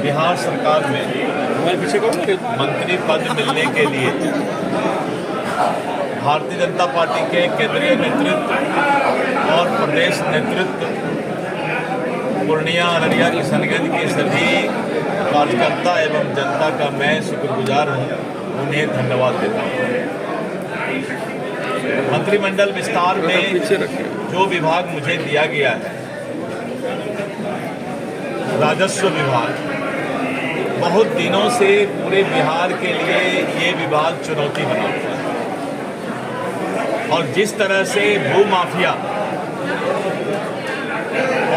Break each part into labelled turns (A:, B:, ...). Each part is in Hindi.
A: बिहार सरकार में मंत्री पद मिलने के लिए भारतीय जनता पार्टी के केंद्रीय नेतृत्व और प्रदेश नेतृत्व पूर्णिया अररिया किशनगंज के सभी कार्यकर्ता एवं जनता का मैं शुक्रगुजार हूँ, उन्हें धन्यवाद देता हूँ। मंत्रिमंडल विस्तार में जो विभाग मुझे दिया गया है, राजस्व विभाग, बहुत दिनों से पूरे बिहार के लिए ये विभाग चुनौती बना हुआ है और जिस तरह से भू माफिया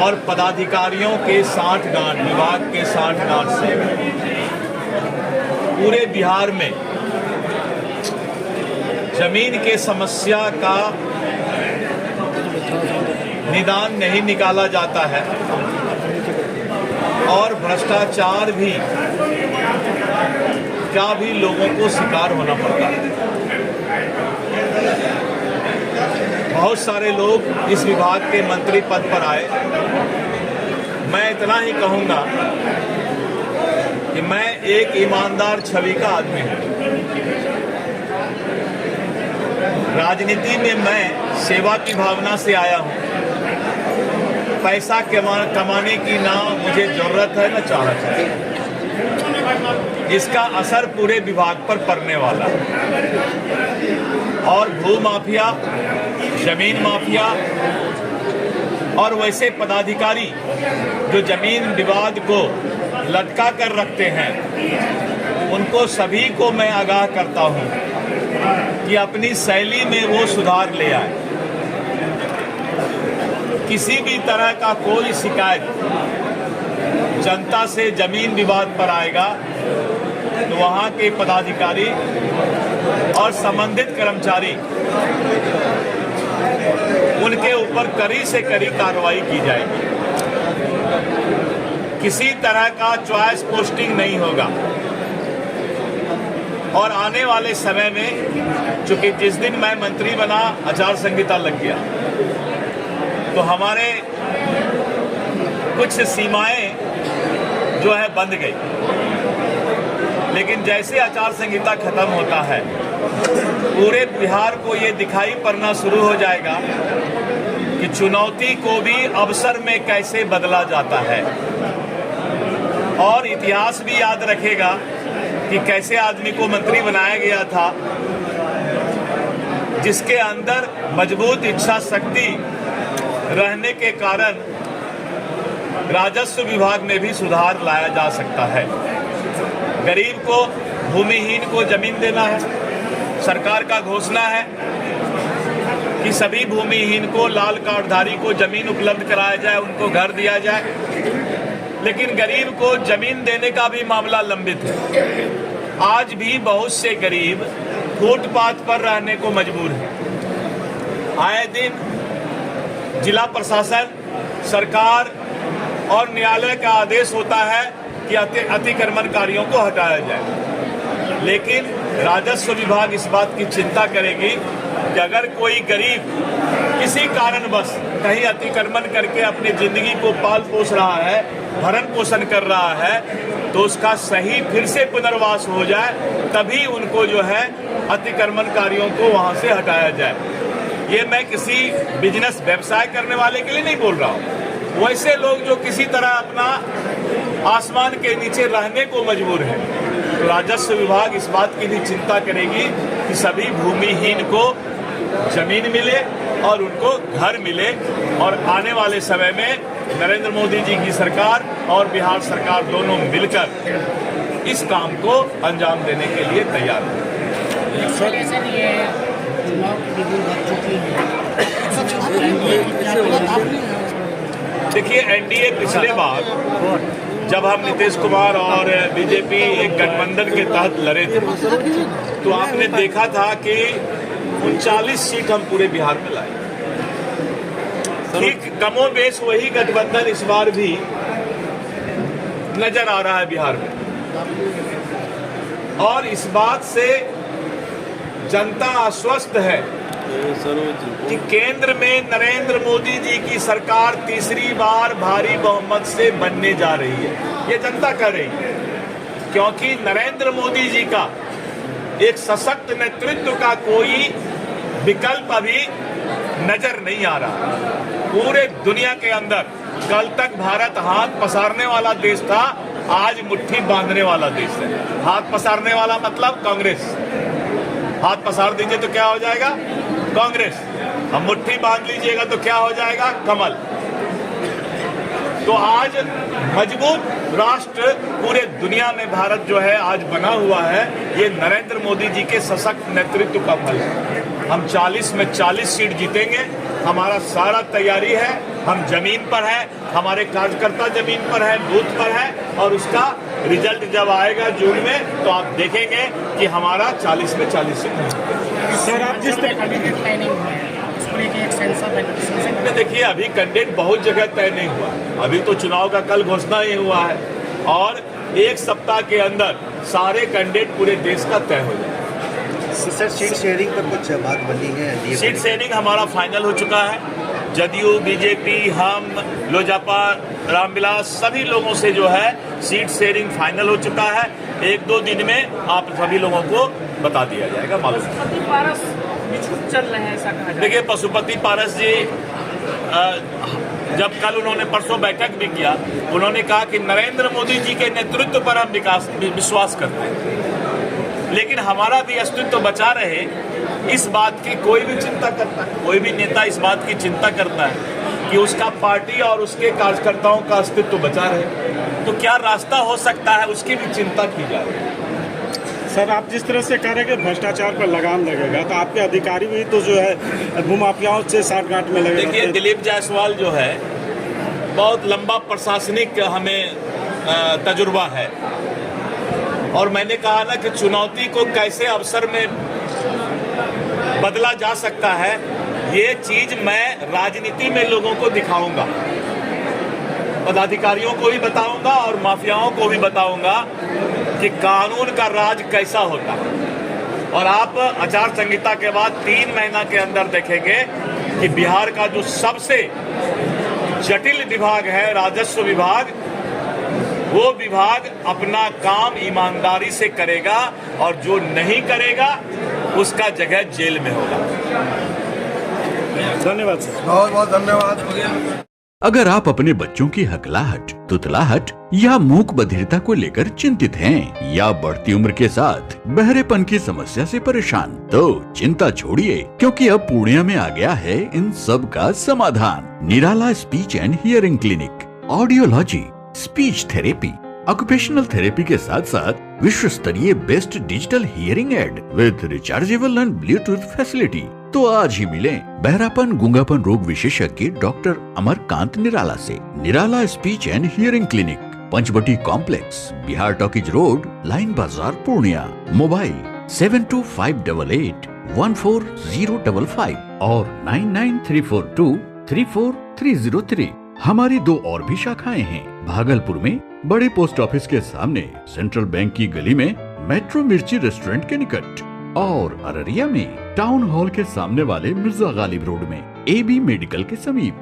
A: और पदाधिकारियों के सांठगांठ, विभाग के सांठगांठ से पूरे बिहार में जमीन के समस्या का निदान नहीं निकाला जाता है और भ्रष्टाचार भी लोगों को शिकार होना पड़ता है। बहुत सारे लोग इस विभाग के मंत्री पद पर आए। मैं इतना ही कहूंगा कि मैं एक ईमानदार छवि का आदमी हूं। राजनीति में मैं सेवा की भावना से आया हूं। पैसा कमाने की ना मुझे जरूरत है, ना चाहत है। इसका असर पूरे विभाग पर पड़ने वाला और भू माफिया, जमीन माफिया और वैसे पदाधिकारी जो जमीन विवाद को लटका कर रखते हैं, उनको सभी को मैं आगाह करता हूं कि अपनी शैली में वो सुधार ले आए। किसी भी तरह का कोई शिकायत जनता से जमीन विवाद पर आएगा तो वहां के पदाधिकारी और संबंधित कर्मचारी, उनके ऊपर कड़ी से कड़ी कार्रवाई की जाएगी। किसी तरह का चॉइस पोस्टिंग नहीं होगा और आने वाले समय में, चूंकि जिस दिन मैं मंत्री बना आचार संहिता लग गया, तो हमारे कुछ सीमाएं जो है बंद गई। लेकिन जैसे आचार संहिता खत्म होता है, पूरे बिहार को ये दिखाई पड़ना शुरू हो जाएगा कि चुनौती को भी अवसर में कैसे बदला जाता है और इतिहास भी याद रखेगा कि कैसे आदमी को मंत्री बनाया गया था जिसके अंदर मजबूत इच्छा शक्ति रहने के कारण राजस्व विभाग में भी सुधार लाया जा सकता है। गरीब को, भूमिहीन को जमीन देना है। सरकार का घोषणा है कि सभी भूमिहीन को, लाल कार्डधारी को जमीन उपलब्ध कराया जाए, उनको घर दिया जाए। लेकिन गरीब को जमीन देने का भी मामला लंबित है। आज भी बहुत से गरीब फुटपाथ पर रहने को मजबूर हैं। आए दिन जिला प्रशासन, सरकार और न्यायालय का आदेश होता है कि अतिक्रमणकारियों को हटाया जाए। लेकिन राजस्व विभाग इस बात की चिंता करेगी कि अगर कोई गरीब किसी कारणवश कहीं अतिक्रमण करके अपनी जिंदगी को पाल पोस रहा है, भरण पोषण कर रहा है, तो उसका सही फिर से पुनर्वास हो जाए, तभी उनको जो है अतिक्रमणकारियों को वहां से हटाया जाए। ये मैं किसी बिजनेस, व्यवसाय करने वाले के लिए नहीं बोल रहा हूँ। वैसे लोग जो किसी तरह अपना आसमान के नीचे रहने को मजबूर हैं, तो राजस्व विभाग इस बात की भी चिंता करेगी कि सभी भूमिहीन को जमीन मिले और उनको घर मिले। और आने वाले समय में नरेंद्र मोदी जी की सरकार और बिहार सरकार दोनों मिलकर इस काम को अंजाम देने के लिए तैयार है। देखिए, एनडीए पिछले बार जब हम नीतीश कुमार और बीजेपी एक गठबंधन के तहत लड़े थे, तो आपने देखा था कि 39 सीट हम पूरे बिहार में लाए। ठीक कमोबेश वही गठबंधन इस बार भी नजर आ रहा है बिहार में और इस बात से जनता आश्वस्त है कि केंद्र में नरेंद्र मोदी जी की सरकार तीसरी बार भारी बहुमत से बनने जा रही है। ये जनता कह रही है, क्योंकि नरेंद्र मोदी जी का एक सशक्त नेतृत्व का कोई विकल्प अभी नजर नहीं आ रहा। पूरे दुनिया के अंदर कल तक भारत हाथ पसारने वाला देश था, आज मुट्ठी बांधने वाला देश है। हाथ पसारने वाला मतलब कांग्रेस, हाथ पसार दीजिए तो क्या हो जाएगा? कांग्रेस। अब मुट्ठी बांध लीजिएगा तो क्या हो जाएगा? कमल। तो आज मजबूत राष्ट्र पूरे दुनिया में भारत जो है आज बना हुआ है, ये नरेंद्र मोदी जी के सशक्त नेतृत्व का फल है। हम 40 में 40 सीट जीतेंगे, हमारा सारा तैयारी है, हम जमीन पर है, हमारे कार्यकर्ता जमीन पर है, बूथ पर है, और उसका रिजल्ट जब आएगा जून में तो आप देखेंगे कि हमारा 40 में 40 सीट।
B: सर आप जिस
A: देखिए अभी कैंडिडेट बहुत जगह तय नहीं हुआ, अभी तो चुनाव का कल घोषणा ही हुआ है और एक सप्ताह के अंदर सारे कैंडिडेट पूरे देश का तय हो जाए।
C: सर सीट शेयरिंग पर कुछ बात बनी है?
A: सीट शेयरिंग हमारा फाइनल हो चुका है। जदयू, बीजेपी, हम, लोजपा, रामविलास सभी लोगों से जो है सीट शेयरिंग फाइनल हो चुका है। 1-2 दिन में आप सभी लोगों को बता दिया जाएगा। मालूम
D: चल रहे हैं ऐसा कहा।
A: देखिए पशुपति पारस जी जब कल उन्होंने परसों बैठक भी किया, उन्होंने कहा कि नरेंद्र मोदी जी के नेतृत्व पर हम विश्वास करते हैं, लेकिन हमारा भी अस्तित्व बचा रहे इस बात की कोई भी चिंता करता है, कोई भी नेता इस बात की चिंता करता है कि उसका पार्टी और उसके कार्यकर्ताओं का अस्तित्व बचा रहे, तो क्या रास्ता हो सकता है उसकी भी चिंता की जा रही है।
B: सर आप जिस तरह से कह रहे हैं कि भ्रष्टाचार पर लगाम लगेगा, तो आपके अधिकारी भी तो जो है भूमाफियाओं से साठगांठ में लगे।
A: देखिए दिलीप जायसवाल जो है बहुत लंबा प्रशासनिक हमें तजुर्बा है, और मैंने कहा ना कि चुनौती को कैसे अवसर में बदला जा सकता है, ये चीज मैं राजनीति में लोगों को दिखाऊंगा, पदाधिकारियों को भी बताऊंगा और माफियाओं को भी बताऊंगा कि कानून का राज कैसा होता है। और आप आचार संहिता के बाद 3 महीना के अंदर देखेंगे कि बिहार का जो सबसे जटिल विभाग है राजस्व विभाग, वो विभाग अपना काम ईमानदारी से करेगा, और जो नहीं करेगा उसका जगह जेल में होगा।
B: धन्यवाद सर।
C: बहुत बहुत धन्यवाद।
E: अगर आप अपने बच्चों की हकलाहट, तुतलाहट या मूक बधिरता को लेकर चिंतित हैं, या बढ़ती उम्र के साथ बहरेपन की समस्या से परेशान, तो चिंता छोड़िए, क्योंकि अब पूर्णिया में आ गया है इन सब का समाधान। Nirala speech and hearing clinic, audiology, speech therapy, occupational therapy के साथ साथ विश्व स्तरीय best digital hearing aid with rechargeable and bluetooth facility. तो आज ही मिलें बहरापन गूंगापन रोग विशेषज्ञ डॉक्टर अमरकांत निराला से। Nirala speech and hearing clinic, Panchavati complex, Bihar talkies road, line Bazar, Purnia. Mobile 7258814055 और 9934234303। हमारी 2 और भी शाखाएं हैं, भागलपुर में बड़े पोस्ट ऑफिस के सामने, सेंट्रल बैंक की गली में, मेट्रो मिर्ची रेस्टोरेंट के निकट, और अररिया में टाउन हॉल के सामने वाले मिर्जा गालिब रोड में AB मेडिकल के समीप।